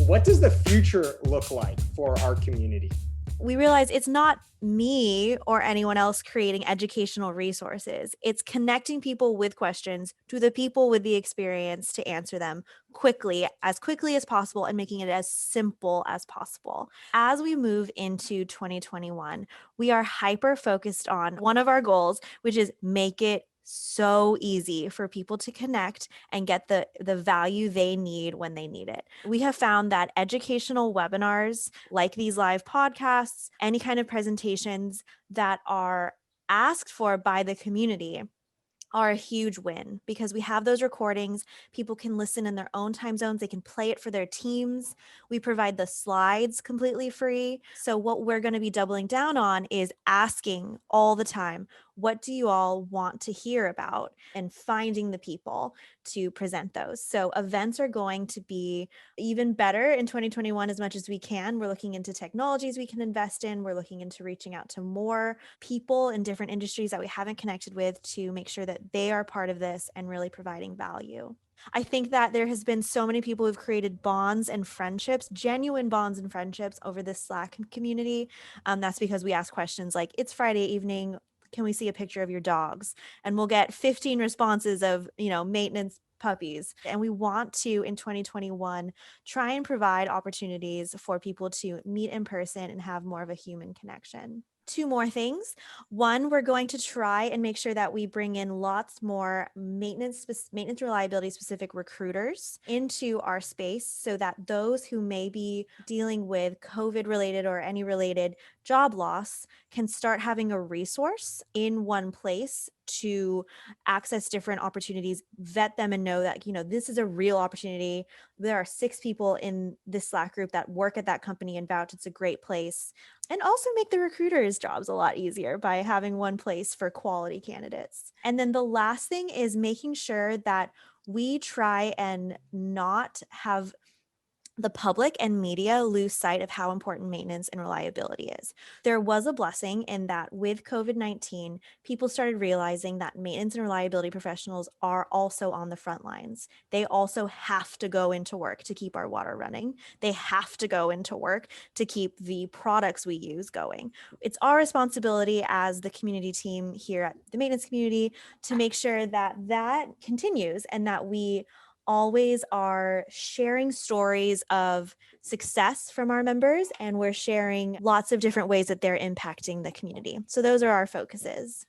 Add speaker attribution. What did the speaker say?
Speaker 1: What does the future look like for our community?
Speaker 2: We realize it's not me or anyone else creating educational resources. It's connecting people with questions to the people with the experience to answer them quickly as possible, and making it as simple as possible. As we move into 2021, we are hyper focused on one of our goals, which is make it so easy for people to connect and get the value they need when they need it. We have found that educational webinars like these live podcasts, any kind of presentations that are asked for by the community, are a huge win because we have those recordings. People can listen in their own time zones. They can play it for their teams. We provide the slides completely free. So what we're going to be doubling down on is asking all the time, what do you all want to hear about? And finding the people to present those. So events are going to be even better in 2021 as much as we can. We're looking into technologies we can invest in. We're looking into reaching out to more people in different industries that we haven't connected with to make sure that they are part of this and really providing value. I think that there has been so many people who've created bonds and friendships, genuine bonds and friendships over this Slack community. That's because we ask questions like, it's Friday evening, can we see a picture of your dogs? And we'll get 15 responses of, maintenance puppies. And we want to, in 2021, try and provide opportunities for people to meet in person and have more of a human connection. Two more things. One, we're going to try and make sure that we bring in lots more maintenance reliability specific recruiters into our space so that those who may be dealing with COVID related or any related job loss can start having a resource in one place to access different opportunities, vet them, and know that, this is a real opportunity. There are 6 people in this Slack group that work at that company and vouch it's a great place. And also make the recruiters' jobs a lot easier by having one place for quality candidates. And then the last thing is making sure that we try and not have the public and media lose sight of how important maintenance and reliability is. There was a blessing in that with COVID-19, people started realizing that maintenance and reliability professionals are also on the front lines. They also have to go into work to keep our water running. They have to go into work to keep the products we use going. It's our responsibility as the community team here at the maintenance community to make sure that that continues and that we always are sharing stories of success from our members, and we're sharing lots of different ways that they're impacting the community. So those are our focuses.